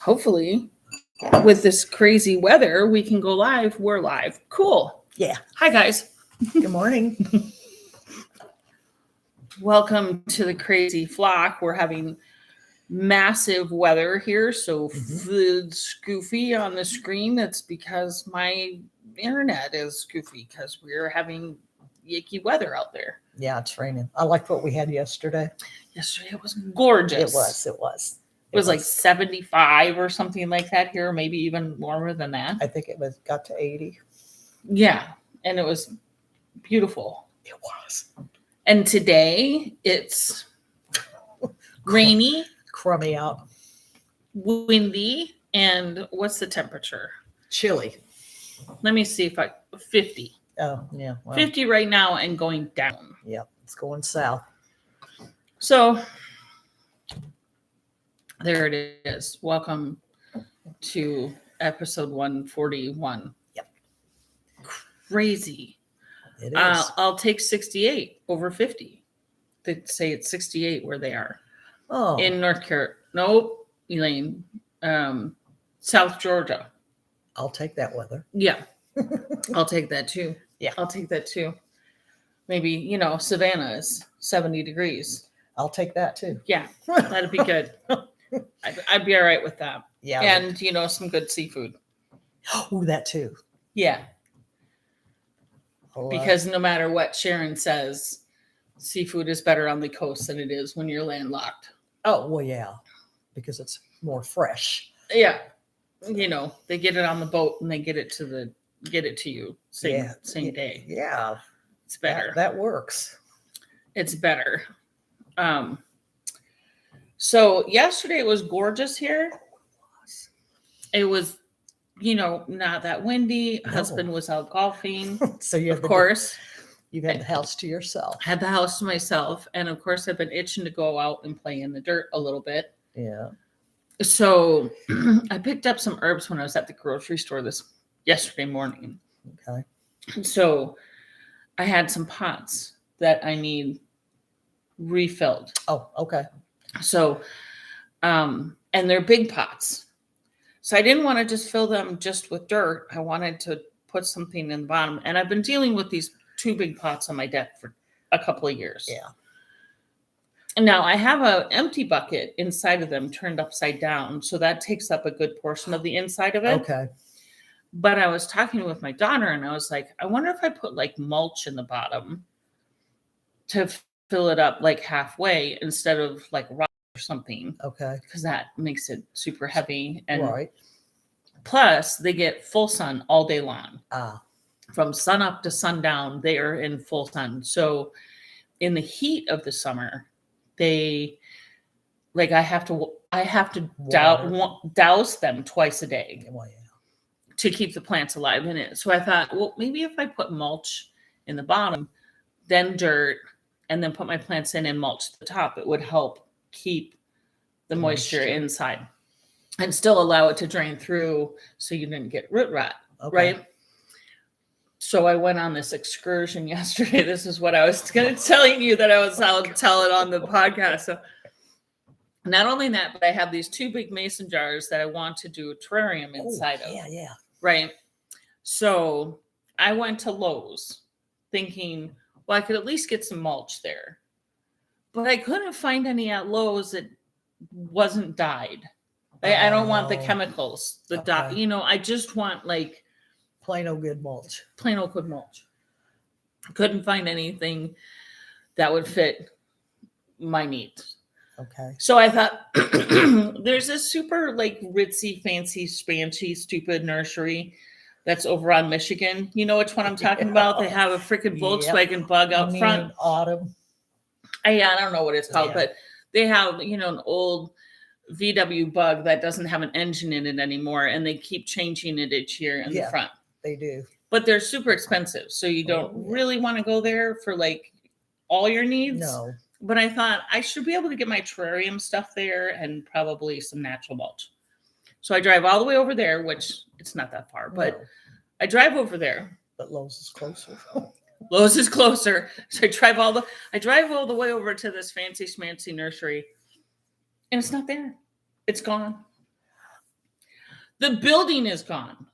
hopefully with this crazy weather, we can go live. We're live. Cool. Yeah. Hi, guys. Good morning. Welcome to the crazy flock. We're having massive weather here, so it's goofy on the screen. That's because my internet is goofy because we're having yicky weather out there. Yeah, it's raining. I liked what we had yesterday. Yesterday it was gorgeous. It was. It was like 75 or something like that here, maybe even warmer than that. I think it got to 80. Yeah, and it was beautiful. It was. And today it's rainy, crummy out, windy, and what's the temperature? Chilly. Let me see if 50. Oh, yeah. Well, 50 right now and going down. Yeah, it's going south. So there it is. Welcome to episode 141. Yep. Crazy. It is. I'll take 68 over 50. They say it's 68 where they are. Oh. In North Carolina. Nope, Elaine. South Georgia. I'll take that weather. Yeah. I'll take that too. Yeah. I'll take that too. Maybe, Savannah is 70 degrees. I'll take that too. Yeah, that'd be good. I'd be all right with that. Yeah. And, some good seafood. Oh, that too. Yeah. Because no matter what Sharon says, seafood is better on the coast than it is when you're landlocked. Oh, well, yeah. Because it's more fresh. Yeah. They get it on the boat and they get it to you same day. Yeah. It's better. That works. It's better. So yesterday it was gorgeous here. It was, not that windy. No. Husband was out golfing. So you of course. You've had the house to yourself. I had the house to myself. And of course I've been itching to go out and play in the dirt a little bit. Yeah. So I picked up some herbs when I was at the grocery store yesterday morning. Okay. So I had some pots that I need refilled. Oh, okay. So, and they're big pots. So I didn't want to just fill them just with dirt. I wanted to put something in the bottom. And I've been dealing with these two big pots on my deck for a couple of years. Yeah. And now I have an empty bucket inside of them turned upside down. So that takes up a good portion of the inside of it. Okay. But I was talking with my daughter and I was like, I wonder if I put like mulch in the bottom to fill it up like halfway instead of like rock or something. Okay. Because that makes it super heavy. And right. Plus they get full sun all day long. Ah. From sun up to sundown, they are in full sun. So in the heat of the summer, I have to douse them twice a day. Well, yeah. To keep the plants alive in it. So I thought, well, maybe if I put mulch in the bottom, then dirt, and then put my plants in and mulch the top, it would help keep the moisture inside and still allow it to drain through so you didn't get root rot, right? So I went on this excursion yesterday. This is what I was telling you that I'll tell it on the podcast. So not only that, but I have these two big mason jars that I want to do a terrarium inside of. Yeah. Right. So I went to Lowe's thinking, well, I could at least get some mulch there. But I couldn't find any at Lowe's that wasn't dyed. I don't want the chemicals, the dye. I just want like plain old good mulch. Plain old good mulch. Couldn't find anything that would fit my needs. Okay. So I thought there's this super like ritzy, fancy, spancy, stupid nursery that's over on Michigan. You know which one I'm talking about? They have a freaking Volkswagen bug out front. Autumn. I don't know what it's called, but they have, an old VW bug that doesn't have an engine in it anymore. And they keep changing it each year in the front. They do. But they're super expensive. So you don't really want to go there for like all your needs. No. But I thought I should be able to get my terrarium stuff there and probably some natural mulch. So I drive all the way over there, which it's not that far, but I drive over there. But Lowe's is closer. Lowe's is closer. So I drive all the way over to this fancy schmancy nursery, and it's not there. It's gone. The building is gone.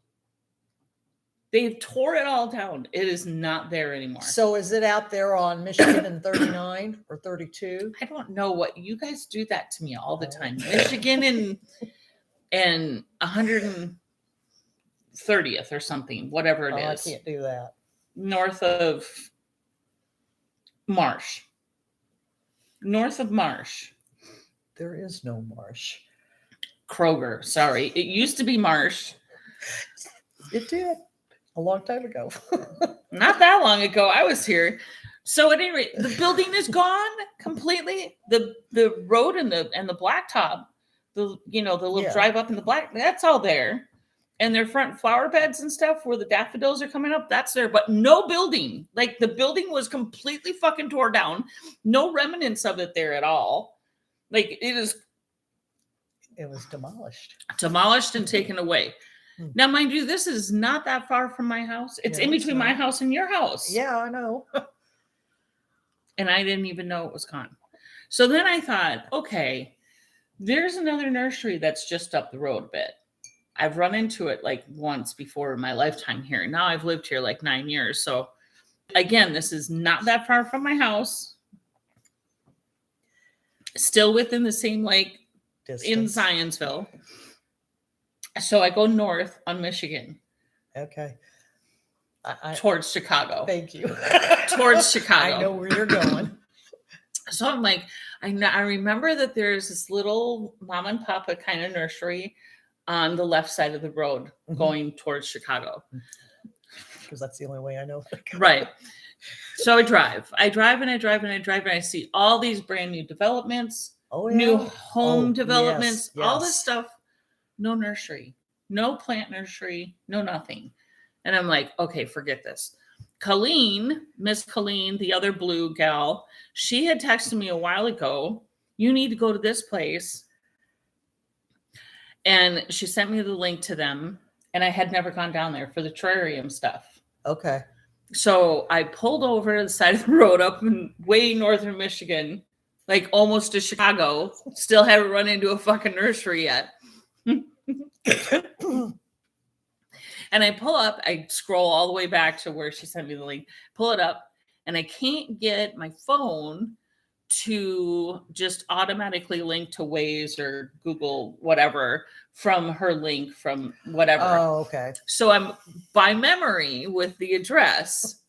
They've tore it all down. It is not there anymore. So is it out there on Michigan and 39 or 32? I don't know what you guys do that to me all the time. Michigan and 130th or something, whatever it is. I can't do that. North of Marsh. North of Marsh. There is no Marsh. Kroger, sorry. It used to be Marsh. It did. A long time ago. Not that long ago. I was here. So at any rate, the building is gone completely. The road and the blacktop, the little drive up in the black, that's all there. And their front flower beds and stuff where the daffodils are coming up, that's there. But no building. Like the building was completely fucking tore down. No remnants of it there at all. Like it was demolished. Demolished and taken away. Now, mind you, this is not that far from my house. It's in between my house and your house. Yeah, I know. And I didn't even know it was gone. So then I thought, okay, there's another nursery that's just up the road a bit. I've run into it like once before in my lifetime here. Now I've lived here like 9 years. So again, this is not that far from my house. Still within the same lake in Zionsville. So I go north on Michigan. Okay. Towards Chicago. Thank you. Towards Chicago. I know where you're going. So I'm like, I remember that there's this little mom and papa kind of nursery on the left side of the road going towards Chicago. Because that's the only way I know. Right. So I drive and I see all these brand new developments, new home developments, all this stuff. No nursery, no plant nursery, no nothing. And I'm like, okay, forget this. Miss Colleen, the other blue gal, she had texted me a while ago, you need to go to this place. And she sent me the link to them. And I had never gone down there for the terrarium stuff. Okay. So I pulled over to the side of the road up in way northern Michigan, like almost to Chicago. Still haven't run into a fucking nursery yet. And I pull up, I scroll all the way back to where she sent me the link, pull it up, and I can't get my phone to just automatically link to Waze or Google, whatever, from her link from whatever. Oh, okay. So I'm by memory with the address.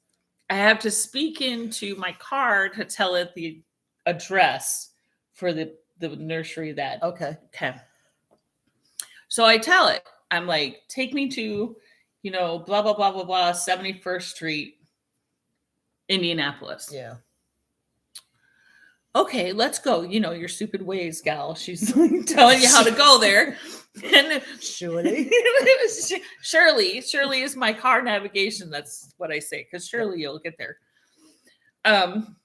I have to speak into my car to tell it the address for the nursery that. Okay. So I tell it, I'm like, take me to, blah, blah, blah, blah, blah, 71st Street, Indianapolis. Yeah. Okay, let's go. Your stupid Waze gal. She's like telling you how to go there. And Shirley. Shirley is my car navigation. That's what I say. Because Shirley, you'll get there. And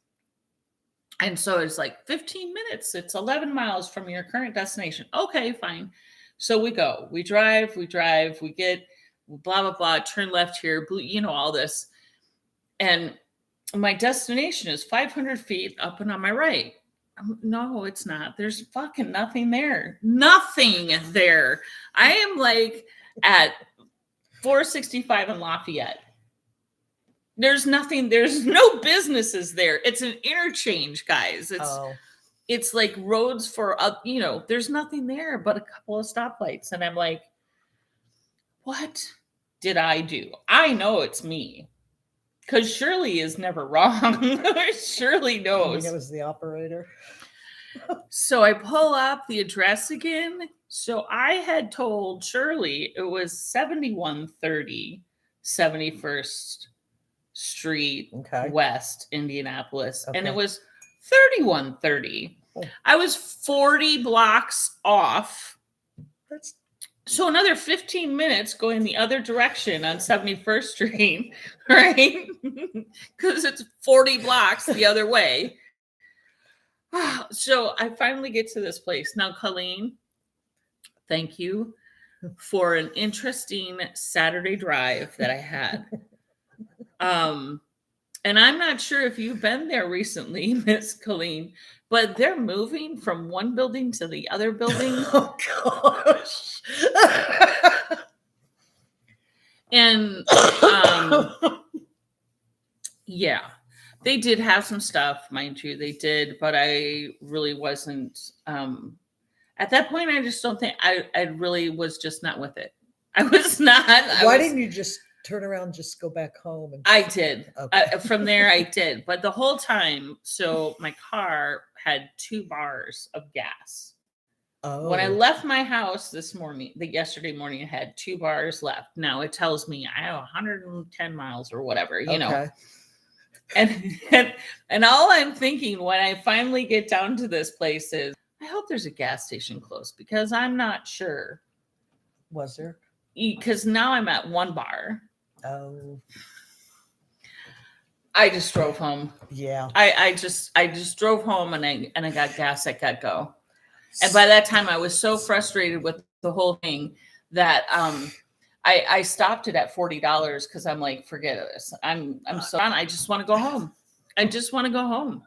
so it's like 15 minutes. It's 11 miles from your current destination. Okay, fine. So we go. We drive. We get blah, blah, blah. Turn left here. All this. And my destination is 500 feet up and on my right. No, it's not. There's fucking nothing there. Nothing there. I am like at 465 in Lafayette. There's nothing. There's no businesses there. It's an interchange, guys. It's like roads for, there's nothing there but a couple of stoplights. And I'm like, what did I do? I know it's me. Because Shirley is never wrong. Shirley knows. It was the operator. So I pull up the address again. So I had told Shirley it was 7130 71st Street West, Indianapolis. Okay. And it was 3130. Oh. I was 40 blocks off. So another 15 minutes going the other direction on 71st Street, right? Because it's 40 blocks the other way. So I finally get to this place. Now, Colleen, thank you for an interesting Saturday drive that I had. And I'm not sure if you've been there recently, Miss Colleen, but they're moving from one building to the other building. Oh, gosh. And yeah, they did have some stuff, mind you, they did, but I really wasn't at that point. I just don't think I really was just not with it. I was not. Why didn't you just turn around and just go back home? And I did. Okay. From there, I did. But the whole time, so my car had 2 bars of gas. Oh. When I left my house yesterday morning, it had 2 bars left. Now it tells me I have 110 miles or whatever, you know. And all I'm thinking when I finally get down to this place is, I hope there's a gas station close, because I'm not sure. Was there? Because now I'm at 1 bar. Oh. I just drove home. Yeah. I just drove home and I got gas at GetGo. And by that time I was so frustrated with the whole thing that I stopped it at $40 because I'm like, forget this. I'm so done. I just want to go home. I just want to go home.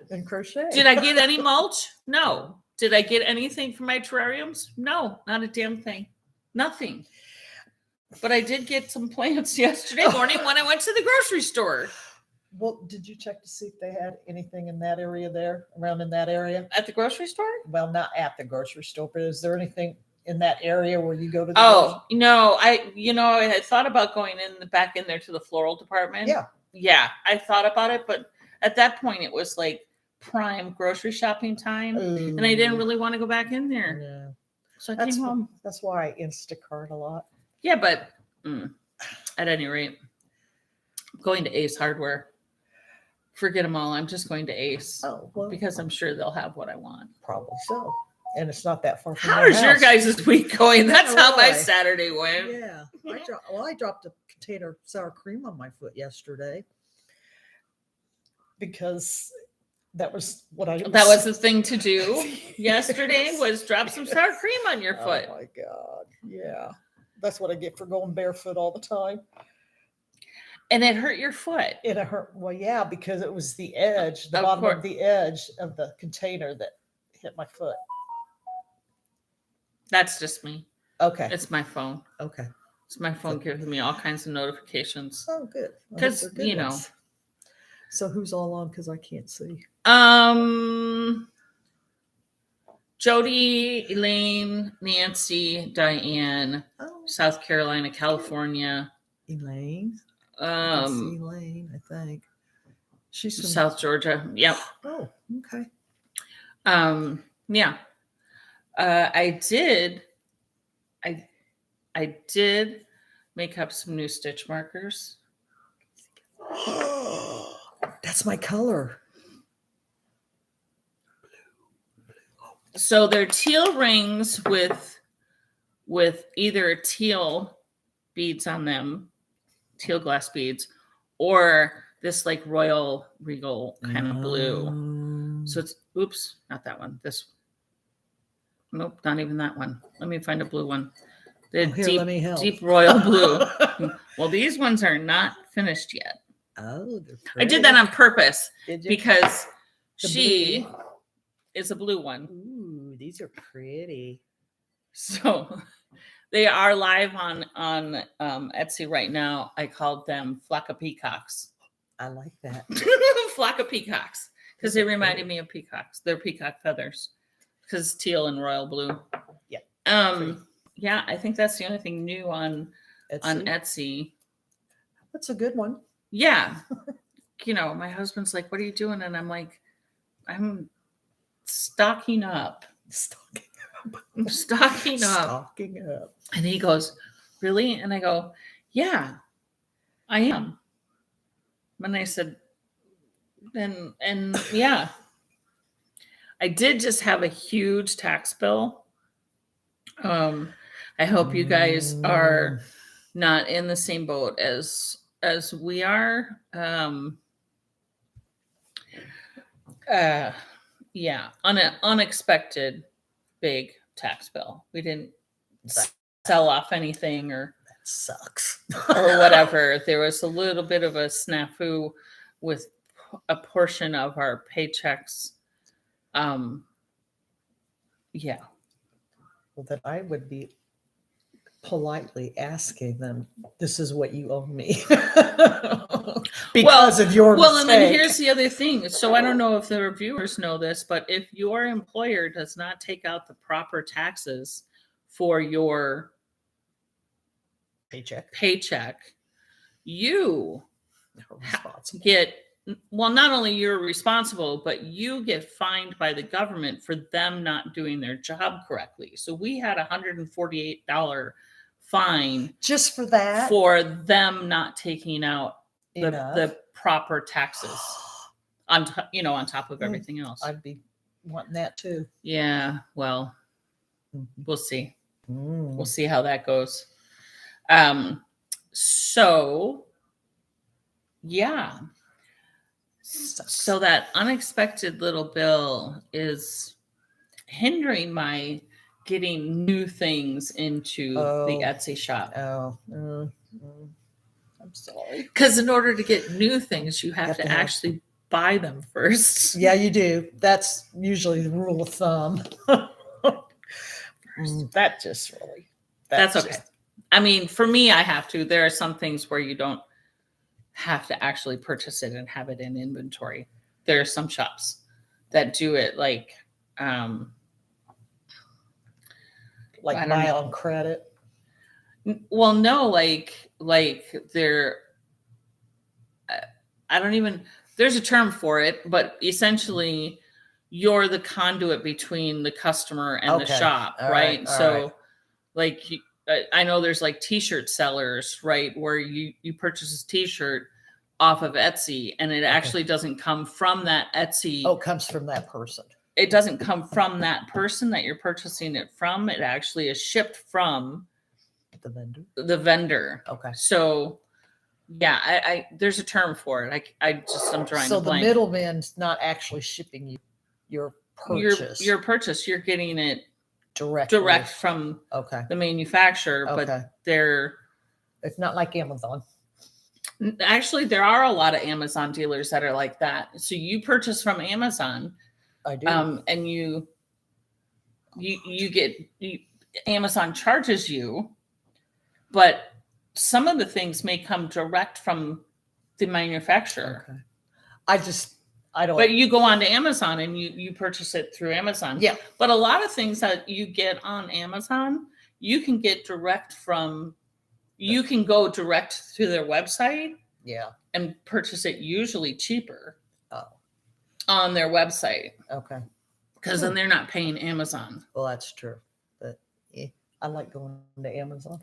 And crochet. Did I get any mulch? No. Did I get anything for my terrariums? No, not a damn thing. Nothing. But I did get some plants yesterday morning when I went to the grocery store. Well, did you check to see if they had anything in that area there, around in that area? At the grocery store? Well, not at the grocery store, but is there anything in that area where you go to the no, I had thought about going back in there to the floral department. Yeah, I thought about it, but at that point it was like prime grocery shopping time. And I didn't really want to go back in there. Yeah. So I came home. That's why I Instacart a lot. Yeah, but at any rate, going to Ace Hardware. Forget them all. I'm just going to Ace. Oh, well, because I'm sure they'll have what I want. Probably so. And it's not that far from How is your guys' week going? That's how my Right. Saturday went. Yeah. I dropped a container of sour cream on my foot yesterday because that was what I That was the thing to do yesterday, was drop some sour cream on your foot. Oh my God. Yeah. That's what I get for going barefoot all the time. And it hurt your foot. It hurt. Well, yeah, because it was the edge, the bottom of the edge of the container that hit my foot. That's just me. Okay. It's my phone. Okay. It's my phone giving me all kinds of notifications. Oh, good. Because, you know. So who's all on? Because I can't see. Jody, Elaine, Nancy, Diane, South Carolina, California. Elaine. Elaine, I think. She's from South Georgia. Yep. Oh, okay. Yeah. I did make up some new stitch markers. That's my color. So they're teal rings with either teal beads on them, teal glass beads, or this like royal regal kind of blue. So it's, oops, not that one. This one. Nope, not even that one. Let me find a blue one. The deep royal blue. Well, these ones are not finished yet. Oh, I did that on purpose because The she blue. is a blue one. Ooh, these are pretty. So they are live on Etsy right now. I called them Flocka Peacocks. I like that. Flocka Peacocks, because they reminded me of peacocks. They're peacock feathers, because teal and royal blue. Yeah. Yeah, I think that's the only thing new on Etsy. That's a good one. Yeah. You know, my husband's like, "What are you doing?" And I'm like, "I'm stocking up." I'm stocking up. And he goes, "Really?" And I go, "Yeah, I am." And I said, and yeah, I did just have a huge tax bill. I hope you guys are not in the same boat as we are. Yeah, unexpected big tax bill. We didn't sell off anything or that sucks or whatever. There was a little bit of a snafu with a portion of our paychecks. Yeah. Well, then I would be politely asking them, this is what you owe me. Because of your mistake. And then here's the other thing. So I don't know if the reviewers know this, but if your employer does not take out the proper taxes for your paycheck, you get, well, not only you're responsible, but you get fined by the government for them not doing their job correctly. So we had $148 fine just for that, for them not taking out the proper taxes on top of everything else. I'd be wanting that too. Yeah, well, we'll see. We'll see how that goes. So yeah. So that unexpected little bill is hindering my getting new things into the Etsy shop. I'm sorry. Because in order to get new things, you have to actually buy them first. Yeah, you do. That's usually the rule of thumb. That's okay. I mean, for me, I have to. There are some things where you don't have to actually purchase it and have it in inventory. There are some shops that do it like buy on credit. Well, no, like they're, I don't even, there's a term for it, but essentially you're the conduit between the customer and the shop, right? So like, I know there's like t-shirt sellers, right? Where you purchase a t-shirt off of Etsy and it actually doesn't come from that Etsy. Oh, it comes from that person. It doesn't come from that person that you're purchasing it from. It actually is shipped from the vendor. Okay. So yeah, I there's a term for it. I'm drawing a blank. So the middleman's not actually shipping you your purchase. Your purchase, you're getting it direct from the manufacturer, but it's not like Amazon. Actually, there are a lot of Amazon dealers that are like that. So you purchase from Amazon. I do. And you get Amazon charges you, but some of the things may come direct from the manufacturer. Okay. I don't. But you go on to Amazon and you purchase it through Amazon. Yeah. But a lot of things that you get on Amazon, you can get direct from. You can go direct to their website. Yeah. And purchase it usually cheaper. Oh. On their website. Okay. Because then they're not paying Amazon. Well, that's true. But I like going to Amazon.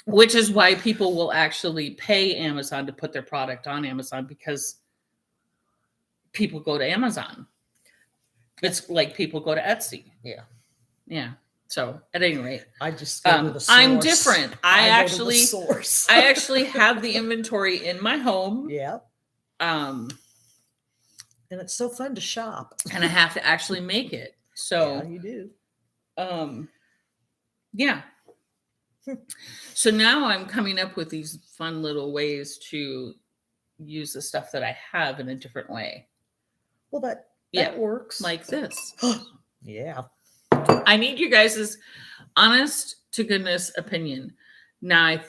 Which is why people will actually pay Amazon to put their product on Amazon, because people go to Amazon. It's like people go to Etsy. Yeah. Yeah. So at any rate, I just go to the source. I'm different. I actually have the inventory in my home. Yeah. And it's so fun to shop. And I have to actually make it. So yeah, you do. Yeah. So now I'm coming up with these fun little ways to use the stuff that I have in a different way. Well, that works. Like this. Yeah. I need you guys' honest to goodness opinion. Now,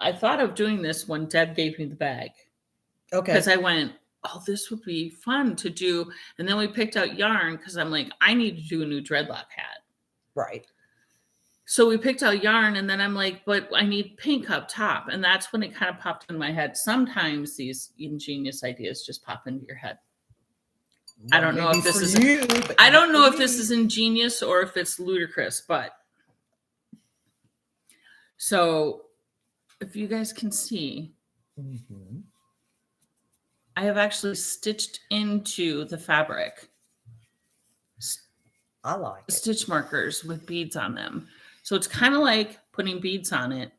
I thought of doing this when Deb gave me the bag. Okay. Because I went, oh, this would be fun to do. And then we picked out yarn because I'm like, I need to do a new dreadlock hat. Right. So we picked out yarn, and then I'm like, but I need pink up top. And that's when it kind of popped in my head. Sometimes these ingenious ideas just pop into your head. I don't know if this is this is ingenious or if it's ludicrous, but so if you guys can see, I have actually stitched into the fabric. I like it. Stitch markers with beads on them. So it's kind of like putting beads on it,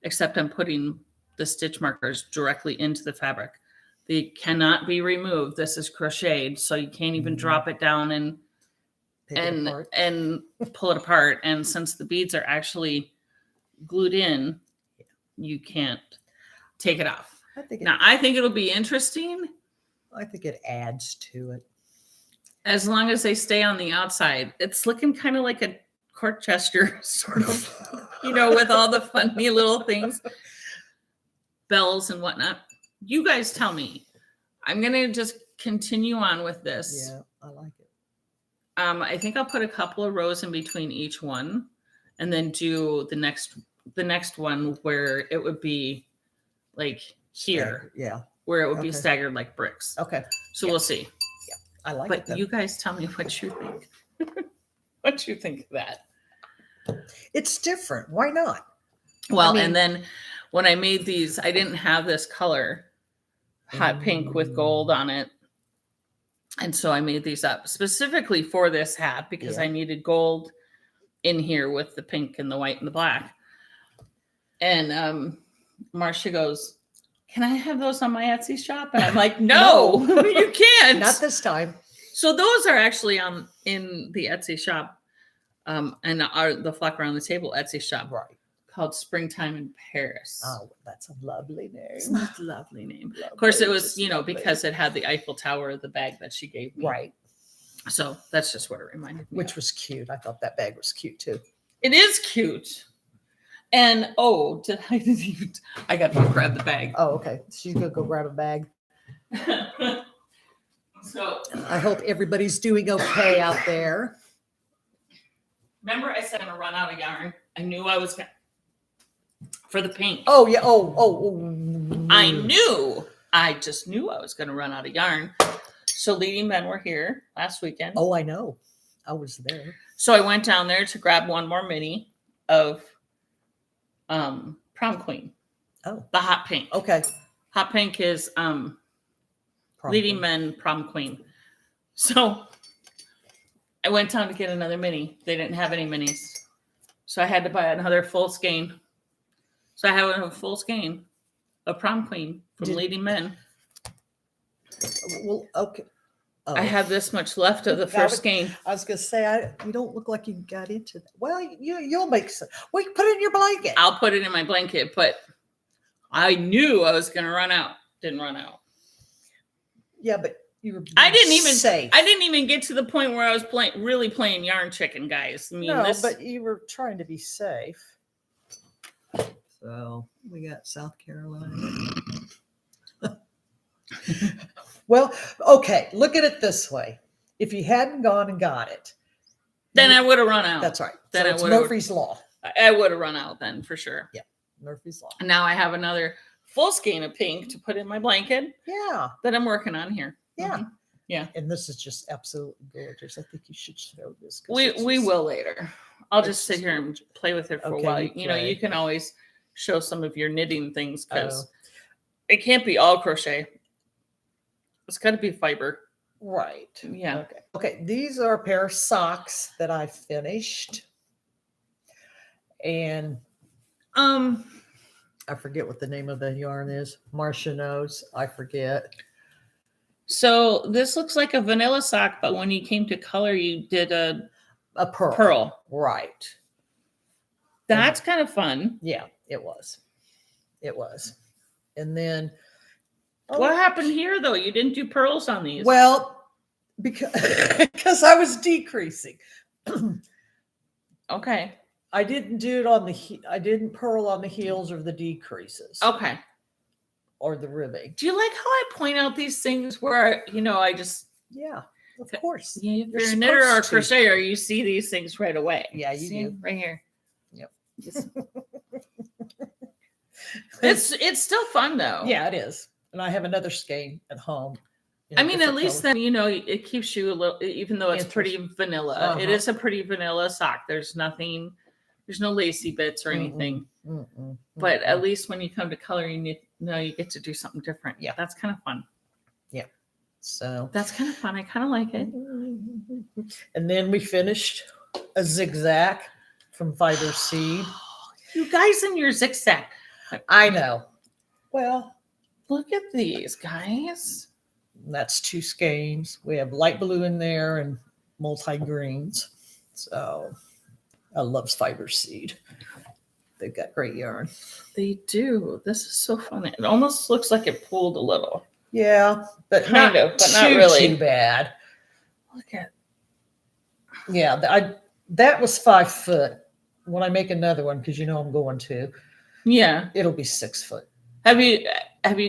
except I'm putting the stitch markers directly into the fabric. They cannot be removed. This is crocheted, so you can't even drop it down and pull it apart. And since the beads are actually glued in, you can't take it off. I think it'll be interesting. I think it adds to it. As long as they stay on the outside. It's looking kind of like a court gesture, sort of, with all the funny little things, bells and whatnot. You guys tell me. I'm going to just continue on with this. Yeah, I like it. I think I'll put a couple of rows in between each one and then do the next one where it would be like here. Yeah. Where it would be staggered like bricks. Okay. So we'll see. Yeah. I like it. But you guys tell me what you think. What you think of that? It's different. Why not? Well, and then when I made these, I didn't have this color, hot pink with gold on it. And so I made these up specifically for this hat because I needed gold in here with the pink and the white and the black. And Marcia goes, "Can I have those on my Etsy shop?" And I'm like, no, you can't. Not this time. So those are actually in the Etsy shop and are the Flock Around the Table Etsy shop. Right. Called Springtime in Paris. Oh, that's a lovely name. It's a lovely name. Of course, it was, because it had the Eiffel Tower, the bag that she gave me. Right. So that's just what it reminded me. Which was cute. I thought that bag was cute too. It is cute. And I got to grab the bag. Oh, okay. She's gonna go grab a bag. So I hope everybody's doing okay out there. Remember I said I'm gonna run out of yarn. I knew I was gonna for the pink. Oh yeah. I just knew I was gonna run out of yarn. So Leading Men were here last weekend. Oh, I know. I was there. So I went down there to grab one more mini of Prom Queen. Oh. The hot pink. Okay. Hot pink is Leading Men Prom Queen. So I went down to get another mini. They didn't have any minis. So I had to buy another full skein. So I have a full skein of Prom Queen from Leading Men. Well, okay. Oh. I have this much left of the first skein. I was going to say, you don't look like you got into that. Well, you'll make some. Well, you put it in your blanket. I'll put it in my blanket, but I knew I was going to run out. Didn't run out. Yeah, but you were. I didn't even safe. I didn't even get to the point where I was really playing yarn chicken, guys. I mean, but you were trying to be safe. So we got South Carolina. Well, okay. Look at it this way: if you hadn't gone and got it, then I would have run out. That's right. Then so it's Murphy's Law. I would have run out then for sure. Yeah, Murphy's Law. And now I have another full skein of pink to put in my blanket. Yeah, that I'm working on here. Yeah, yeah. And this is just absolutely gorgeous. I think you should show this. We will later. I'll just sit here and play with it for a while. You can always show some of your knitting things because it can't be all crochet. It's got to be fiber. Right. Yeah. Okay. These are a pair of socks that I finished. And I forget what the name of the yarn is. Marcia knows. I forget. So this looks like a vanilla sock, but when you came to color, you did a pearl. Right. That's kind of fun. Yeah, it was. It was. And then what happened here though? You didn't do pearls on these. Well, because I was decreasing. Okay. I didn't do it on I didn't purl on the heels or the decreases. Okay. Or the ribbing. Do you like how I point out these things where, I just... Yeah, of course. Yeah, if you're a knitter or a crocheter, you see these things right away. Yeah, you do. Right here. Yep. It's still fun though. Yeah, it is. And I have another skein at home. I mean, at least then, it keeps you a little, even though it's pretty vanilla. It is a pretty vanilla sock. There's no lacy bits or anything. But at least when you come to color, you get to do something different. Yeah. That's kind of fun. Yeah. So that's kind of fun. I kind of like it. And then we finished a zigzag from Fiber Seed. You guys and your zigzag. I know. Well, look at these guys. That's 2 skeins. We have light blue in there and multi-greens. So I love Fiber Seed. They've got great yarn. They do. This is so fun. It almost looks like it pulled a little. Yeah, but but not really too bad. Look at. Yeah, That was 5 foot. When I make another one, because you know I'm going to, Yeah. it'll be 6 foot. Have you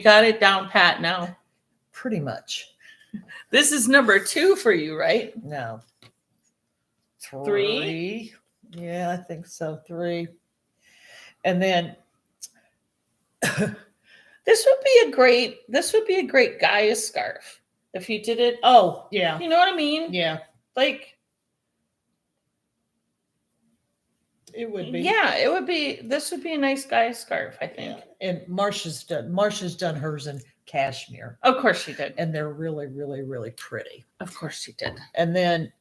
got it down pat now? Pretty much. This is number 2 for you, right? No. 3? Yeah, I think so. 3. And then this would be a great guy's scarf if you did it. oh, yeah. You know what I mean? Yeah. Like, It would be. yeah, it would be. This would be a nice guy's scarf, I think. Yeah. And Marcia's done hers in cashmere. Of course she did. And they're really, really, really pretty. Of course she did. And then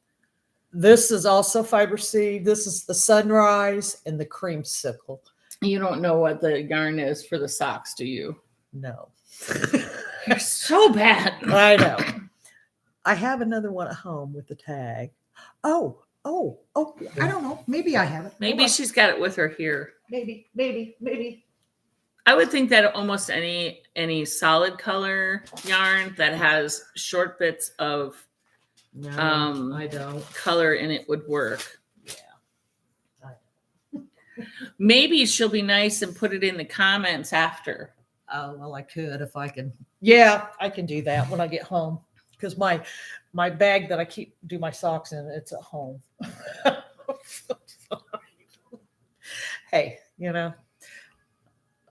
this is also fiber seed. This is the sunrise and the creamsicle. You don't know what the yarn is for the socks, do you? No. You're so bad. I know. I have another one at home with the tag. Oh, I don't know. Maybe I have it. Maybe she's got it with her here. Maybe. I would think that almost any solid color yarn that has short bits of No, I don't. color in it would work. Yeah. Maybe she'll be nice and put it in the comments after. Oh, well, I could if I can. Yeah, I can do that when I get home. Because my bag that I do my socks in, it's at home. Hey,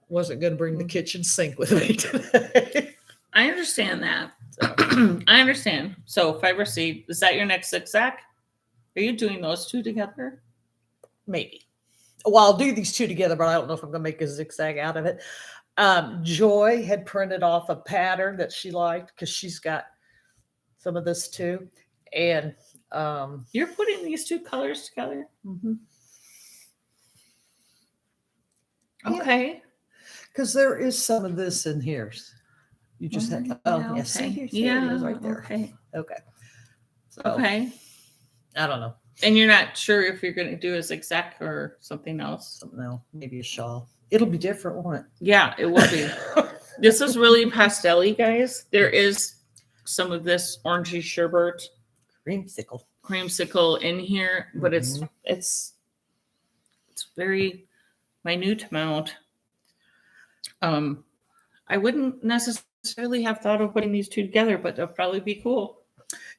wasn't going to bring the kitchen sink with me today. I understand that. I understand. So fiber seed, is that your next zigzag? Are you doing those 2 together? Maybe. Well, I'll do these 2 together, but I don't know if I'm going to make a zigzag out of it. Joy had printed off a pattern that she liked because she's got some of this too. And you're putting these 2 colors together? Mm-hmm. Okay. Because there is some of this in here. You just have to, okay. See it is right there. Okay. So, okay. I don't know. And you're not sure if you're going to do a zigzag or something else? Something else. Maybe a shawl. It'll be different, won't it? Yeah, it will be. This is really pastel-y, guys. There is some of this orangey sherbet creamsicle in here, but it's very minute amount. I wouldn't necessarily have thought of putting these 2 together, but they'll probably be cool.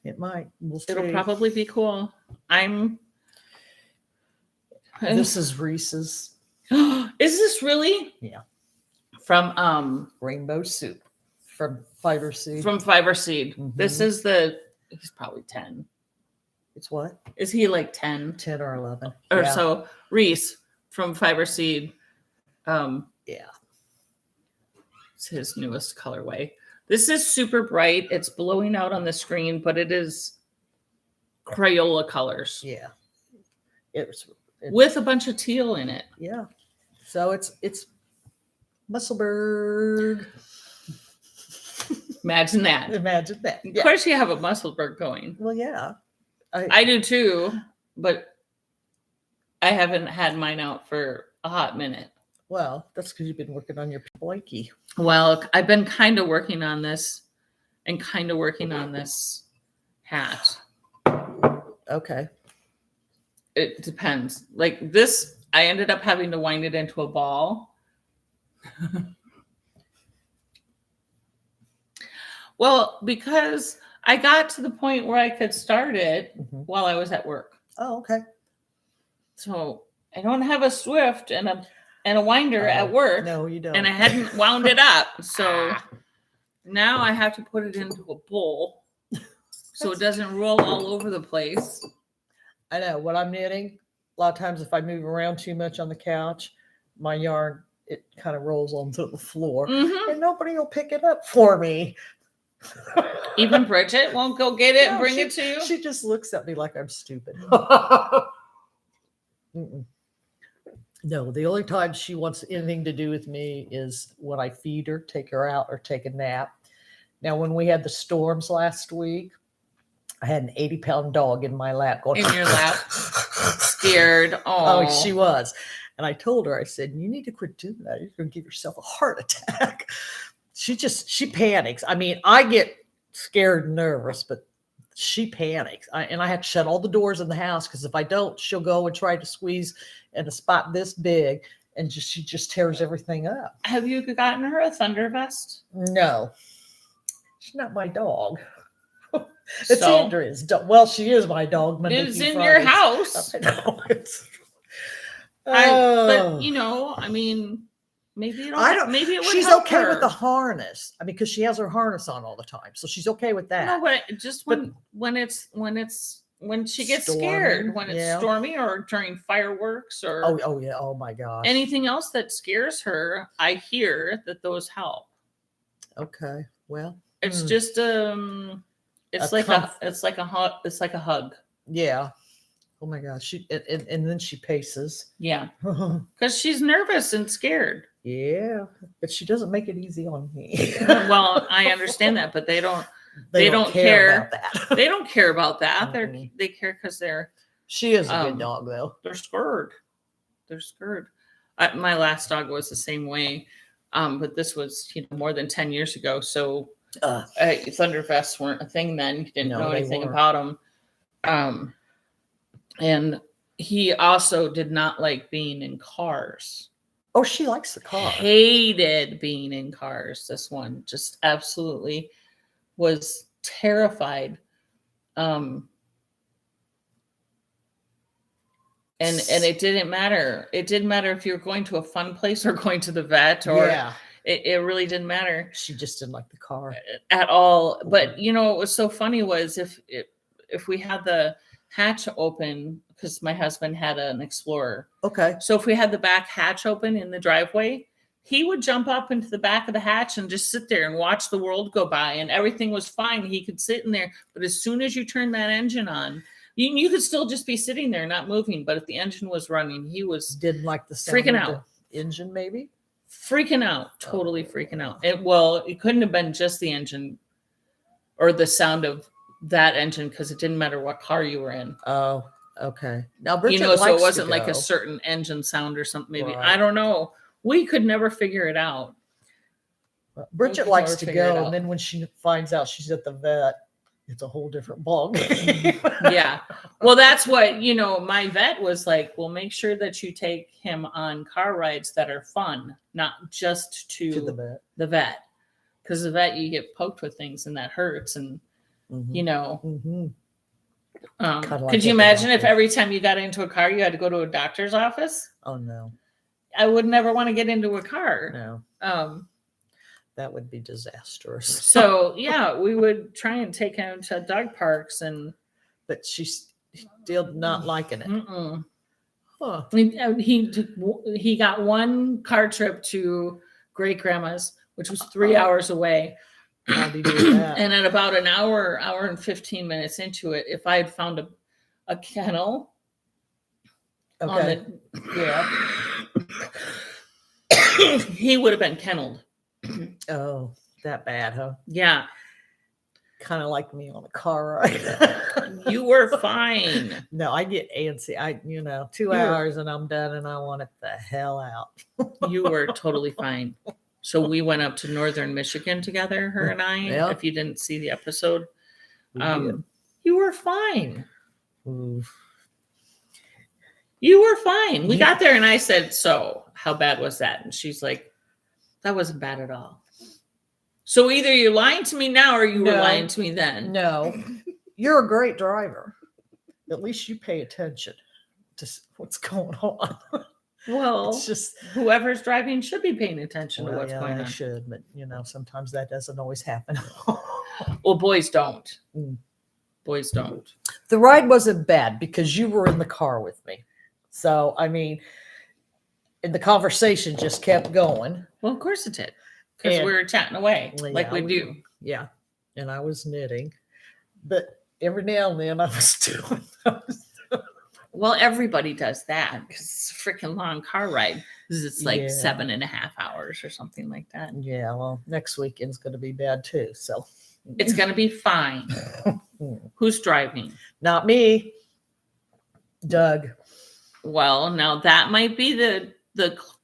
It might. It'll probably be cool. This is Reese's. Is this really? Yeah. From Rainbow Soup from Fiber Seed. From Fiber Seed. Mm-hmm. This is he's probably 10. It's what? Is he like 10? 10 or 11. Or so. Reese from Fiber Seed. Yeah. It's his newest colorway. This is super bright. It's blowing out on the screen, but it is Crayola colors. Yeah. With a bunch of teal in it. Yeah. So it's Musselburgh. Imagine that. Yeah. Of course you have a Musselburgh going. Well, yeah. I do too, but I haven't had mine out for a hot minute. Well, that's because you've been working on your blankie. Well, I've been kind of working on this and kind of working on this hat. Okay. It depends. Like this, I ended up having to wind it into a ball. Well, because I got to the point where I could start it while I was at work. Oh, okay. So I don't have a Swift and a winder at work. No, you don't. And I hadn't wound it up. So now I have to put it into a bowl so it doesn't roll all over the place. I know. When I'm knitting, a lot of times if I move around too much on the couch, my yarn, it kind of rolls onto the floor. And nobody will pick it up for me. Even Bridget won't go get it and bring it to you? She just looks at me like I'm stupid. No, the only time she wants anything to do with me is when I feed her, take her out, or take a nap. Now, when we had the storms last week, I had an 80-pound dog in my lap going. In your lap? Scared. Oh, she was. And I told her, I said, you need to quit doing that. You're going to give yourself a heart attack. She panics. I mean, I get scared and nervous, but she panics. And I have to shut all the doors in the house because if I don't, she'll go and try to squeeze in a spot this big, and she just tears everything up. Have you gotten her a thunder vest? No, she's not my dog. It's So, Andrea's dog. Well, she is my dog. Monday it's through in Friday. your house. I know. But you know, I mean, maybe it would She's help okay her. with the harness. I mean, because she has her harness on all the time, so she's okay with that. No, but just when she gets scared, when it's stormy or during fireworks or oh yeah, oh my gosh, anything else that scares her, I hear that those help. Okay, well, it's just it's like a hug. Yeah. Oh my gosh, she and then she paces. Yeah, because she's nervous and scared. Yeah, but she doesn't make it easy on me. Well, I understand that, but they don't care about that. They don't care about that. They care because she is a good dog though. They're scared. They're scared. My last dog was the same way, but this was more than 10 years ago. So thunder vests weren't a thing then. You didn't know anything about them. And he also did not like being in cars. Oh, she likes the car. Hated being in cars. This one just absolutely was terrified. And it didn't matter. It didn't matter if you were going to a fun place or going to the vet, or it really didn't matter. She just didn't like the car at all. But what was so funny was if we had the hatch open, because my husband had an Explorer. Okay. So if we had the back hatch open in the driveway, he would jump up into the back of the hatch and just sit there and watch the world go by, and everything was fine. He could sit in there, but as soon as you turn that engine on, you could still just be sitting there not moving. But if the engine was running, he didn't like the sound freaking of out. The engine, maybe freaking out, totally freaking out. It couldn't have been just the engine or the sound of that engine, because it didn't matter what car you were in. Oh, okay. Now, Bridget so it wasn't like a certain engine sound or something. Maybe I don't know. We could never figure it out. Bridget likes to go, and then when she finds out she's at the vet, it's a whole different ballgame. Yeah. Well, that's what, my vet was like, well, make sure that you take him on car rides that are fun, not just to the vet. Because the vet, you get poked with things and that hurts. And, could you imagine if every time you got into a car, you had to go to a doctor's office? Oh, no. I would never want to get into a car. No. That would be disastrous. So yeah, we would try and take him to dog parks, but she's still not liking it. Mm-mm. Huh. He got one car trip to great grandma's, which was 3 hours away. How do you do that? And at about an hour and 15 minutes into it, if I had found a kennel, he would have been kenneled. Oh, that bad, huh? Yeah. Kind of like me on a car ride. You were fine. No, I get antsy. 2 hours and I'm done and I want it the hell out. You were totally fine. So we went up to northern Michigan together, her and I. Yep. If you didn't see the episode, you were fine. Oof. You were fine. We got there and I said, so how bad was that? And she's like, that wasn't bad at all. So either you're lying to me now or you were lying to me then. No, you're a great driver. At least you pay attention to what's going on. Well, it's just whoever's driving should be paying attention to what's going on. They should, but sometimes that doesn't always happen. Well, boys don't. Boys don't. The ride wasn't bad because you were in the car with me. So, and the conversation just kept going. Well, of course it did. Because we were chatting away like we do. Yeah. And I was knitting. But every now and then I was doing those. Well, everybody does that because it's a freaking long car ride. It's like 7.5 hours or something like that. Yeah. Well, next weekend's going to be bad too. So it's going to be fine. Who's driving? Not me. Doug. Well, now that might be the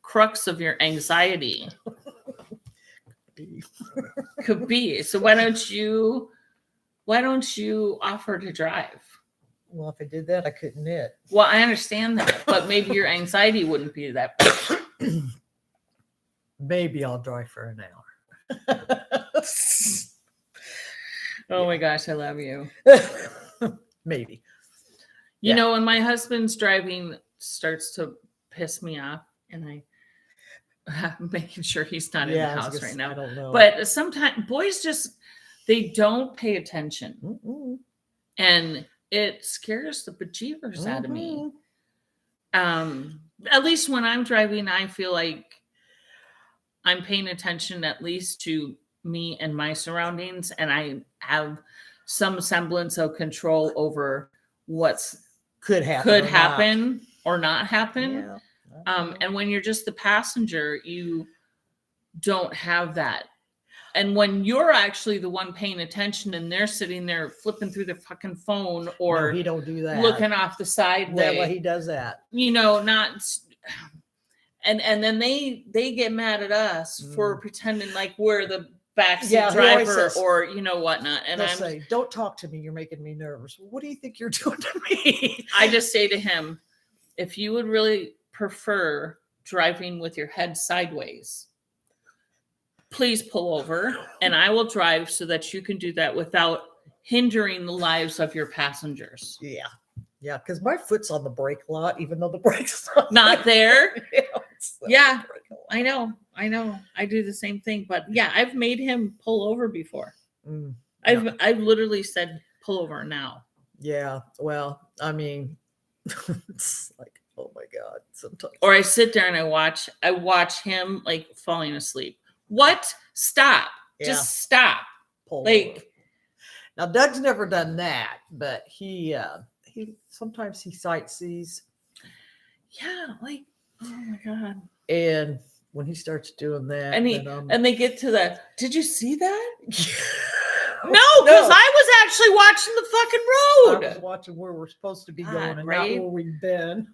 crux of your anxiety. Could be. So why don't you why don't you offer to drive? Well, if I did that, I couldn't knit. Well, I understand that, but maybe your anxiety wouldn't be that bad. Maybe I'll drive for an hour. Oh my gosh, I love you. Maybe. You know, when my husband's driving starts to piss me off, and I'm making sure he's not in the house right now. I don't know. But sometimes boys they don't pay attention. Mm-mm. And it scares the bejeebers out of me. Mm-hmm. At least when I'm driving, I feel like I'm paying attention at least to me and my surroundings, and I have some semblance of control over what's could happen or not happen. Yeah. And when you're just the passenger, you don't have that. And when you're actually the one paying attention and they're sitting there flipping through their fucking phone or he don't do that. looking off the side way, he does that. you know, not. And then they get mad at us for pretending like we're the backseat driver or you know whatnot. And I'm say, "Don't talk to me. You're making me nervous." What do you think you're doing to me? I just say to him, if you would really prefer driving with your head sideways, please pull over and I will drive so that you can do that without hindering the lives of your passengers. Yeah, because my foot's on the brake a lot, even though the brake's not there. Yeah, I know. I do the same thing, but yeah, I've made him pull over before. I've literally said, pull over now. Yeah, well, I mean, it's like, oh my God, sometimes. Or I sit there and I watch him like falling asleep. What? Stop. Just stop. Pull like over. Now Doug's never done that, but he sometimes he sightsees. Yeah, like, oh my God. And when he starts doing that, and they get to the, did you see that? No, because I was actually watching the fucking road. I was watching where we're supposed to be going and not where we've been.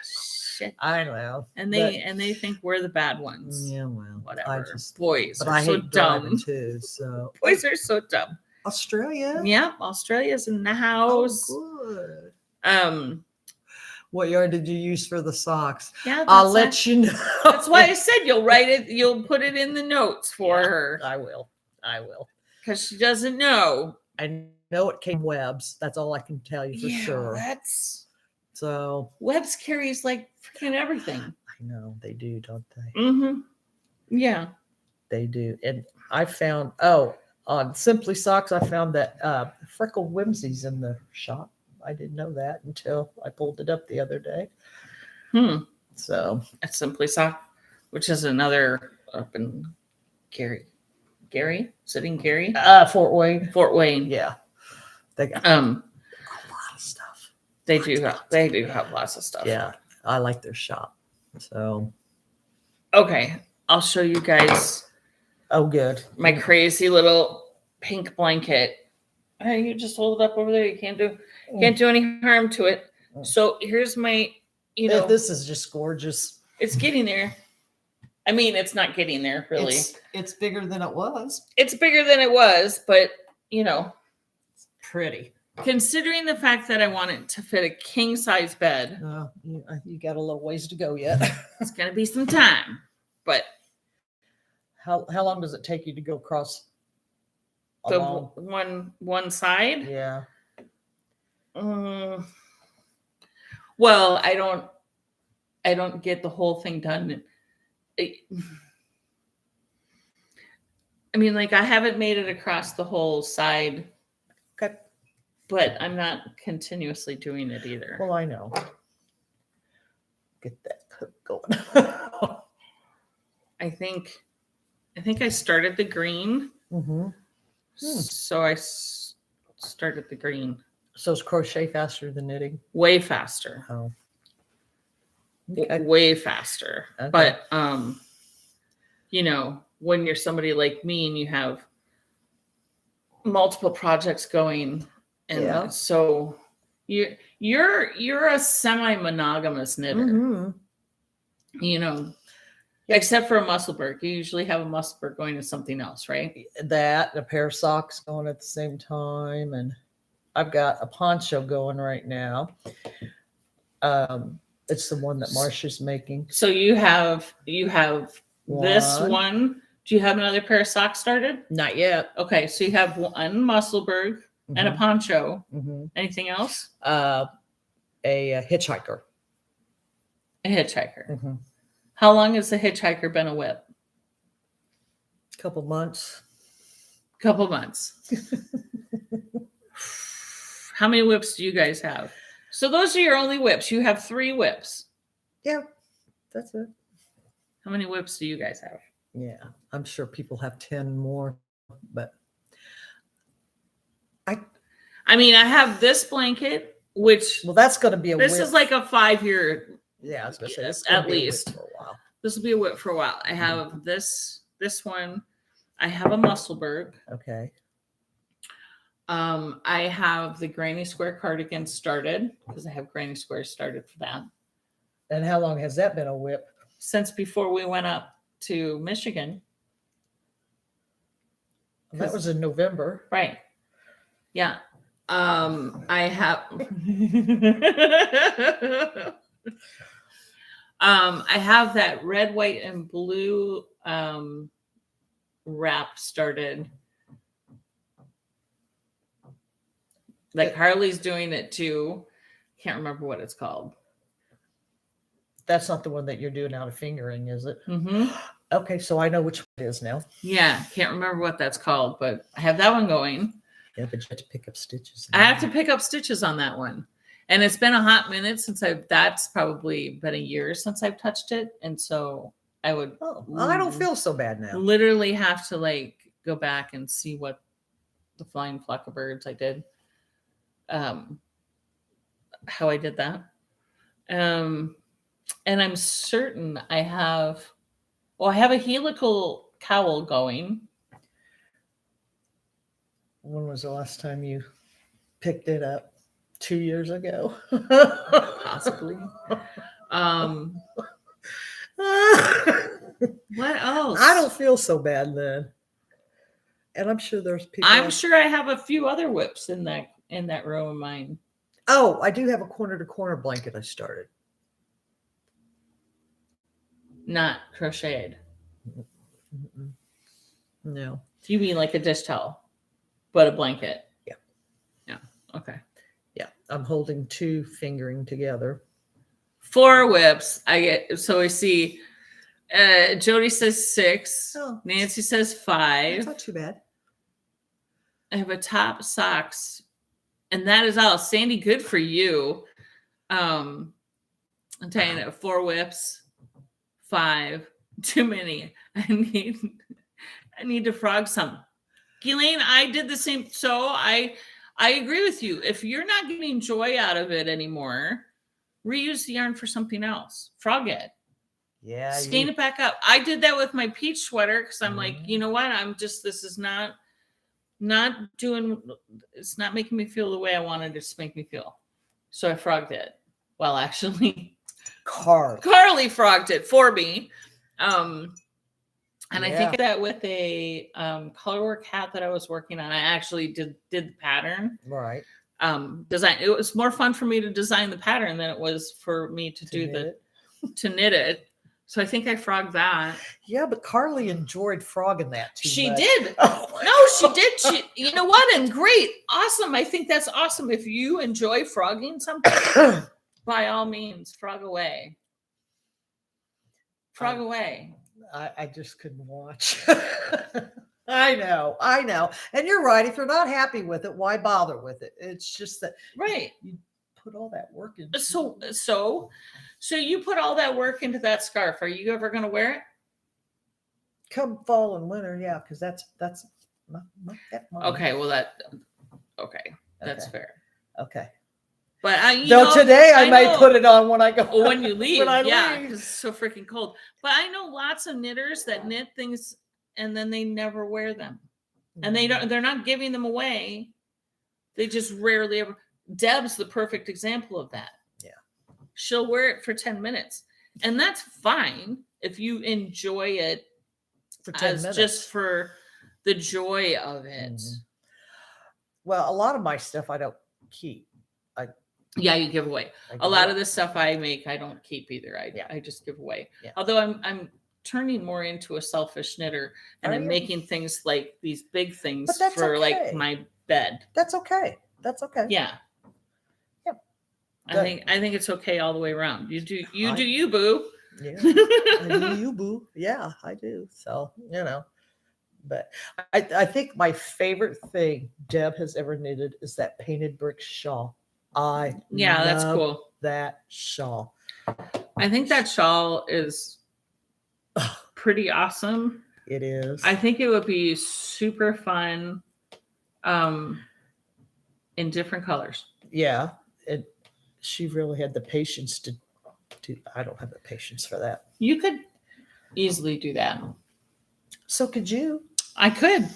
Shit. I know. And they think we're the bad ones. Yeah, well, whatever. Boys but are I so hate dumb too. So boys are so dumb. Australia. Yeah, Australia's in the house. Oh, good. What yarn did you use for the socks? Yeah, I'll let you know. That's why I said you'll write it. You'll put it in the notes for her. I will. Because she doesn't know. I know it came Webb's. That's all I can tell you for sure. So Webb's carries like freaking everything. I know they do, don't they? Mm-hmm. Yeah, they do. And I found on Simply Socks, I found that Freckled Whimsy's in the shop. I didn't know that until I pulled it up the other day. So at Simply Sock, which is another up in Gary, Fort Wayne. Yeah, they got a lot of stuff. They do have lots of stuff. Yeah, I like their shop. So okay, I'll show you guys. Oh, good. My crazy little pink blanket. Hey, you just hold it up over there. You can't do any harm to it. So here's my, this is just gorgeous. It's getting there. I mean, it's not getting there really. It's bigger than it was. It's bigger than it was, but it's pretty. Considering the fact that I want it to fit a king size bed. You got a little ways to go yet. It's gonna be some time, but how long does it take you to go across the one side? Yeah. Well, I don't get the whole thing done. I mean, like I haven't made it across the whole side. Okay. But I'm not continuously doing it either. Well, I know. Get that hook going. I think I started the green. Mm-hmm. So I started the green. So is crochet faster than knitting? Way faster. Oh. Okay. Way faster. Okay. But when you're somebody like me and you have multiple projects going, and so you're a semi-monogamous knitter. Mm-hmm. Yeah, Yep. Except for a musselburg. You usually have a musselburg going to something else, right? That, a pair of socks going at the same time, and I've got a poncho going right now. It's the one that Marcia's making. So you have this one. Do you have another pair of socks started? Not yet. Okay, so you have one musselburg and a poncho. Mm-hmm. Anything else? A hitchhiker. A hitchhiker. Mm-hmm. How long has the hitchhiker been a whip? Couple months. Couple months. How many whips do you guys have? So those are your only whips. You have 3 whips. Yeah, that's it. How many whips do you guys have? Yeah, I'm sure people have 10 more, but I mean, I have this blanket, which that's going to be a this whip. is like a 5-year. Yeah, I was going to say this at least for a while. This will be a whip for a while. I have this one. I have a musselburg. Okay. I have the granny square cardigan started because I have granny squares started for that. And how long has that been a whip? Since before we went up to Michigan. That was in November. Right. Yeah. I have I have that red, white, and blue wrap started. Like Harley's doing it too. Can't remember what it's called. That's not the one that you're doing out of fingering, is it? Mm-hmm. Okay, so I know which one it is now. Yeah, can't remember what that's called, but I have that one going. Yeah, but you have to pick up stitches. I have to pick up stitches on that one. And it's been a hot minute since that's probably been a year since I've touched it. And so I would. Oh, I don't feel so bad now. Literally have to like go back and see what the flying flock of birds I did. How I did that. And I'm certain I have a helical cowl going. When was the last time you picked it up? 2 years ago? Possibly. What else? I don't feel so bad then. And I'm sure there's people. I'm sure I have a few other whips in that row of mine. Oh, I do have a corner to corner blanket I started. Not crocheted. Mm-mm. No. You mean like a dish towel, but a blanket? Yeah. Yeah. Okay. Yeah. I'm holding 2 fingering together. 4 whips. I see Jody says 6. Oh. Nancy says 5. That's not too bad. I have a top, socks, and that is all. Sandy, good for you. I'm telling you, 4 whips, 5. Too many. I need to frog some. Ghislaine, I did the same. So I agree with you. If you're not getting joy out of it anymore, reuse the yarn for something else. Frog it. Yeah. Skein it back up. I did that with my peach sweater because I'm like, you know what? This is not doing, it's not making me feel the way I wanted it to make me feel. So I frogged it. Well, actually, Carly frogged it for me. And I think that with a colorwork hat that I was working on, I actually did the pattern. Right. Design. It was more fun for me to design the pattern than it was for me to knit it. So I think I frogged that. Yeah, but Carly enjoyed frogging that too. She much. did. Oh, No, she did. You know what? And great. Awesome. I think that's awesome. If you enjoy frogging something, by all means, frog away. Frog away. I just couldn't watch. I know. And you're right. If you're not happy with it, why bother with it? It's just that right. You put all that work in. So you put all that work into that scarf. Are you ever going to wear it? Come fall and winter, yeah, because that's not that much. Okay, well that's fair. Okay. But today I might put it on when I go. When you leave, leave. Because it's so freaking cold. But I know lots of knitters that knit things and then they never wear them, and they're not giving them away. They just rarely ever. Deb's the perfect example of that. Yeah, she'll wear it for 10 minutes, and that's fine. if you enjoy it For 10 as minutes. just for the joy of it. Mhm. Well, a lot of my stuff I don't keep. Yeah, you give away. I give A lot away. of the stuff I make, I don't keep either. Yeah. I just give away. Yeah. Although I'm turning more into a selfish knitter, and Are I'm you? making things like these big things But that's for like okay. my bed. That's okay. That's okay. Yeah. Yep. I think it's okay all the way around. You do you, boo. Yeah. I do you, boo. Yeah, I do. So, but I think my favorite thing Deb has ever knitted is that painted brick shawl. Yeah, that's love cool. that shawl. I think that shawl is pretty awesome. It is. I think it would be super fun in different colors. Yeah. She really had the patience to I don't have the patience for that. You could easily do that. So could you? I could.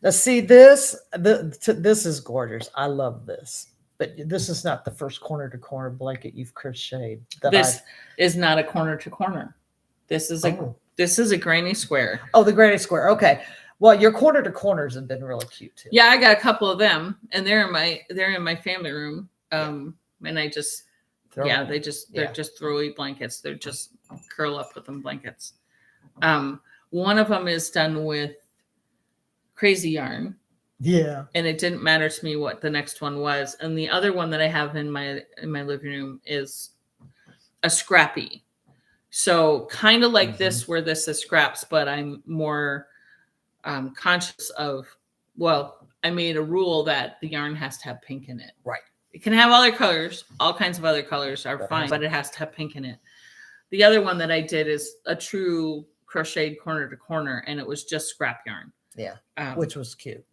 Now see this is gorgeous. I love this. But this is not the first corner to corner blanket you've crocheted. This is not a corner to corner. This is a granny square. Oh, the granny square. Okay. Well, your corner to corners have been really cute too. Yeah, I got a couple of them, and they're in my family room. And I just they're just throwy blankets. They're just curl up with them blankets. One of them is done with crazy yarn. Yeah. And it didn't matter to me what the next one was. And the other one that I have in my living room is a scrappy. So kind of like this, where this is scraps, but I'm more conscious of, well, I made a rule that the yarn has to have pink in it. Right. It can have other colors. All kinds of other colors are fine, but it has to have pink in it. The other one that I did is a true crocheted corner to corner, and it was just scrap yarn. Yeah. Which was cute.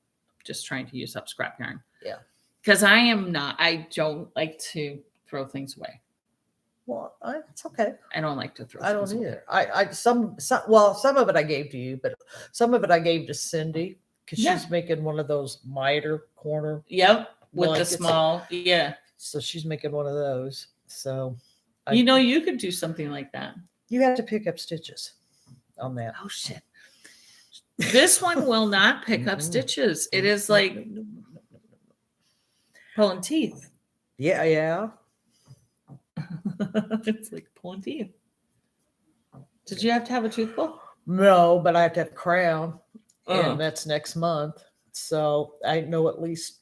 Just trying to use up scrap yarn. Yeah. Because I don't like to throw things away. Well, it's okay. I don't like to throw I things don't away. either. Some of it I gave to you, but some of it I gave to Cindy because she's making one of those miter corner. Yep. With blankets. the small. Yeah. So she's making one of those. So you could do something like that. You have to pick up stitches on that. Oh shit. This one will not pick up stitches. It is like pulling teeth. Yeah, yeah. It's like pulling teeth. Did you have to have a tooth pull? No, but I have to have a crown. Oh. And that's next month. So I know at least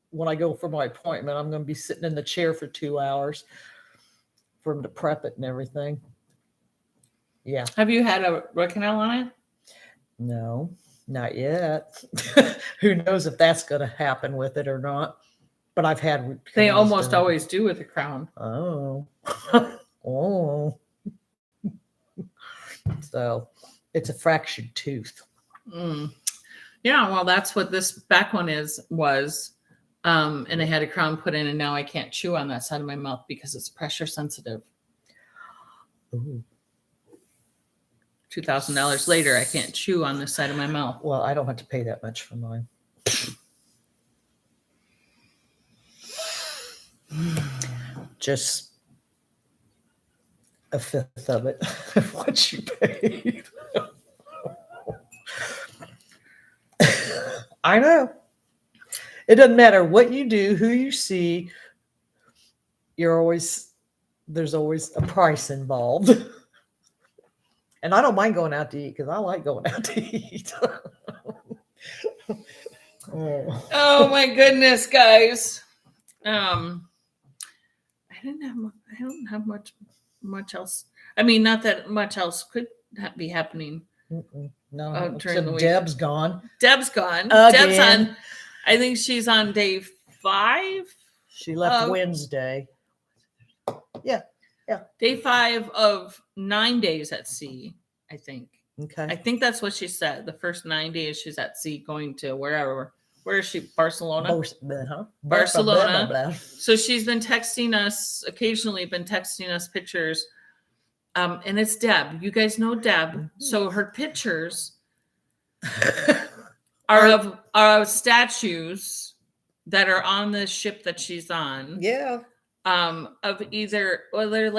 when I go for my appointment, I'm going to be sitting in the chair for 2 hours for him to prep it and everything. Yeah. Have you had a root canal on it? No, not yet. Who knows if that's going to happen with it or not. But I've had root They canals almost done. always do with a crown. Oh. Oh. So it's a fractured tooth. Yeah, well, that's what this back one was. And I had a crown put in, and now I can't chew on that side of my mouth because it's pressure sensitive. Ooh. $2,000 later, I can't chew on this side of my mouth. Well, I don't have to pay that much for mine. Just a fifth of it of what you paid. I know. It doesn't matter what you do, who you see. There's always a price involved. And I don't mind going out to eat because I like going out to eat. Oh my goodness, guys. I don't have much else. I mean, not that much else could be happening. No, during the week. Deb's gone. Deb's gone. Again. Deb's on. I think she's on day 5. She left Wednesday. Yeah. Day 5 of 9 days at sea, I think. Okay. I think that's what she said. The first 9 days she's at sea going to wherever. Where is she? Barcelona? Barcelona. Blah, blah, blah. So she's been texting us, occasionally been texting us pictures. And it's Deb. You guys know Deb. So her pictures are of statues that are on the ship that she's on. Yeah. Of either, well, they're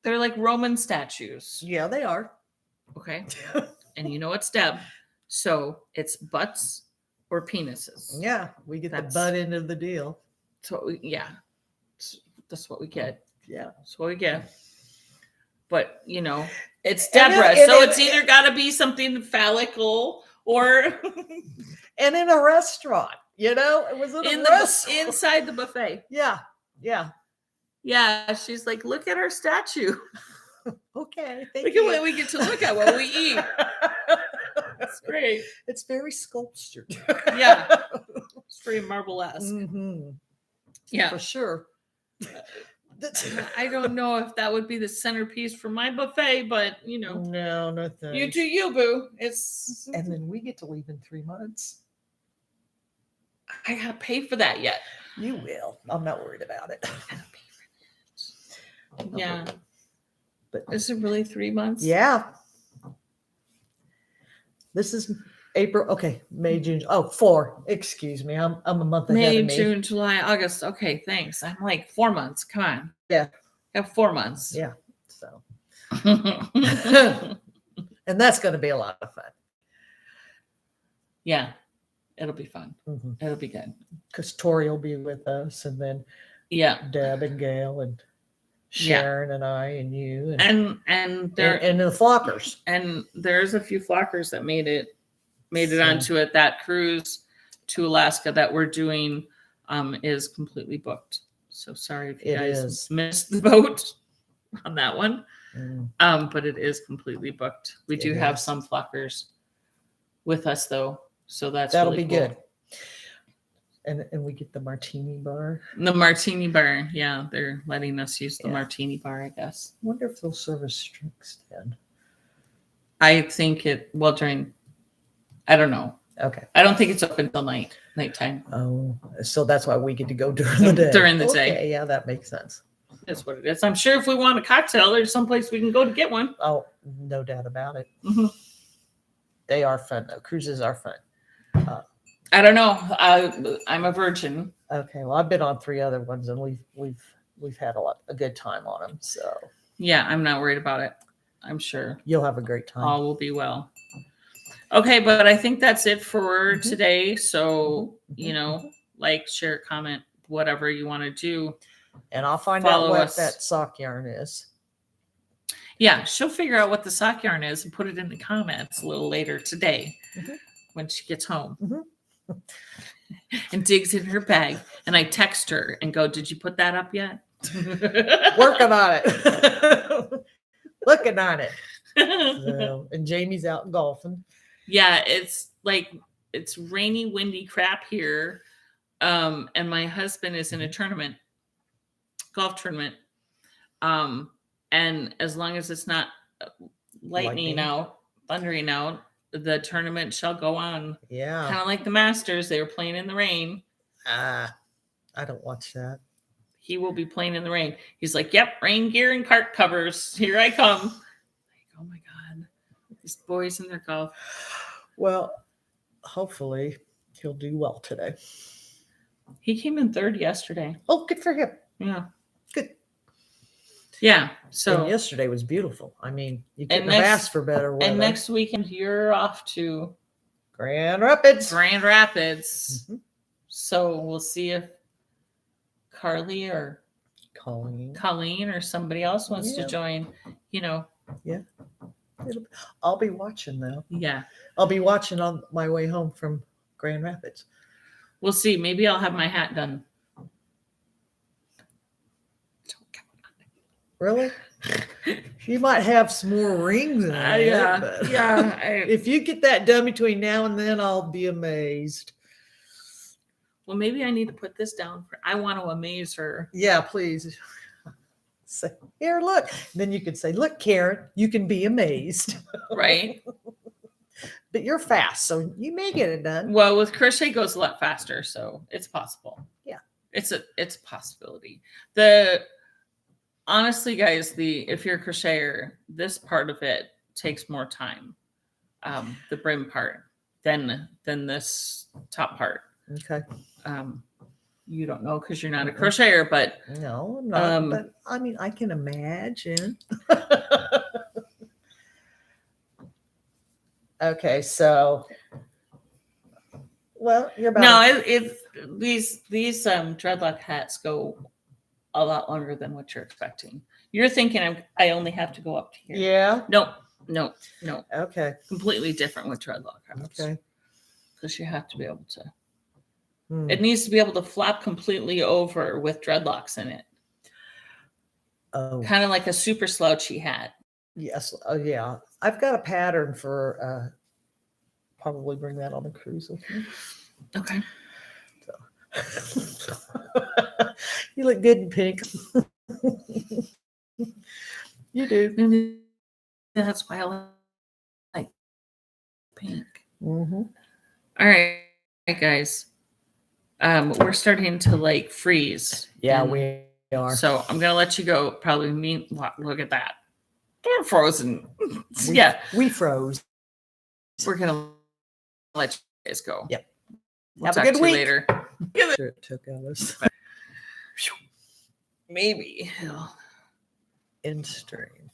They're like Roman statues. Yeah, they are. Okay. And you know it's Deb. So it's butts or penises. Yeah, we get That's- the butt end of the deal. So yeah. That's what we get. Yeah. That's what we get. But you know, it's And Deborah. then- So and- it's either gotta be something phallical or And in a restaurant, it was in a restaurant. inside the buffet. Yeah. Yeah. Yeah. She's like, look at our statue. Okay. Thank Look at what we get to look at while we eat. That's great. It's very sculptured. Yeah. It's very marble-esque. Mm-hmm. Yeah. For sure. I don't know if that would be the centerpiece for my buffet, but No, nothing. you do you, boo. It's And then we get to leave in 3 months. I gotta pay for that yet. You will. I'm not worried about it. Yeah. But Is it really 3 months? yeah. This is April. Okay. May, June. Oh, 4. Excuse me. I'm a month ahead May, of me. June, July, August. Okay, thanks. I'm like 4 months. Come on. Yeah. I have 4 months. Yeah. So, and that's going to be a lot of fun. Yeah. It'll be fun. Mm-hmm. It'll be good. Because Tori will be with us, and then Yeah. Deb and Gail and Sharon and I and you And there and the Flockers. and there's a few flockers that made it onto it. That cruise to Alaska that we're doing is completely booked. So sorry if you It guys is. missed the boat on that one. Mm. But it is completely booked. We It do have is. some flockers with us though. So That'll really be cool. good. And we get the martini bar. The martini bar. Yeah, they're letting us use the Yeah. martini bar, I guess. I wonder if they'll serve us drinks then. I think I don't know. Okay. I don't think it's open till nighttime. Oh, so that's why we get to go during the day. During the day. Okay, yeah, that makes sense. That's what it is. I'm sure if we want a cocktail, there's someplace we can go to get one. Oh, no doubt about it. Mhm. They are fun though. Cruises are fun. I don't know. I'm a virgin. Okay, well, I've been on 3 other ones and we've had a good time on them. So Yeah, I'm not worried about it. I'm sure you'll have a great time. all will be well. Okay, but I think that's it for Mhm. today. So, Mhm. like, share, comment, whatever you want to do. And I'll find Follow out what us. that sock yarn is. Yeah, she'll figure out what the sock yarn is and put it in the comments a little later today Mhm. when she gets home. Mhm. And digs in her bag. And I text her and go, did you put that up yet? Working on it. Looking on it. So, and Jamie's out golfing. Yeah, it's rainy, windy crap here. And my husband is in a tournament, golf tournament. And as long as it's not lightning out, thundering out, the tournament shall go on. Yeah. Kind of like the Masters. They were playing in the rain. I don't watch that. He will be playing in the rain. He's like, yep, rain gear and cart covers. Here I come. Like, oh my God. These boys in their golf. Well, hopefully he'll do well today. He came in third yesterday. Oh, good for him. Yeah. Good. Yeah. And So yesterday was beautiful. I mean, you couldn't next- have asked for better weather. and next weekend you're off to Grand Rapids. Grand Rapids. Mhm. So we'll see if Carly or Colleen. or somebody else wants to Yeah. join. I'll be watching though. Yeah. I'll be watching on my way home from Grand Rapids. We'll see. Maybe I'll have my hat done. Really? You might have some more rings in it. Yeah. but Yeah. If you get that done between now and then, I'll be amazed. Well, maybe I need to put this down. I want to amaze her. Yeah, please. Say, here, look. Then you could say, look, Karen, you can be amazed. Right? But you're fast, so you may get it done. Well, with crochet goes a lot faster, so it's possible. Yeah. It's a possibility. Honestly, guys, if you're a crocheter, this part of it takes more time. The brim part than this top part. Okay. you don't know because you're not a crocheter, but No, I'm not. But I mean, I can imagine. Okay, so well, you're about no, if these dreadlock hats go a lot longer than what you're expecting. You're thinking I only have to go up to here. Yeah. No. Okay. Completely different with dreadlock hats. Okay. Because you have to be able to. Hmm. It needs to be able to flap completely over with dreadlocks in it. Oh. Kind of like a super slouchy hat. Yes. Oh, yeah. I've got a pattern for probably bring that on the cruise with me. Okay. So. You look good in pink. You do. That's why I like pink. Mm-hmm. All right, guys. We're starting to like freeze. Yeah, we are. So I'm gonna let you go. Probably look at that. We're frozen. We froze. We're gonna let you guys go. Yep. We'll Have talk a good to week. you later. Sure it took us. Maybe. In stream.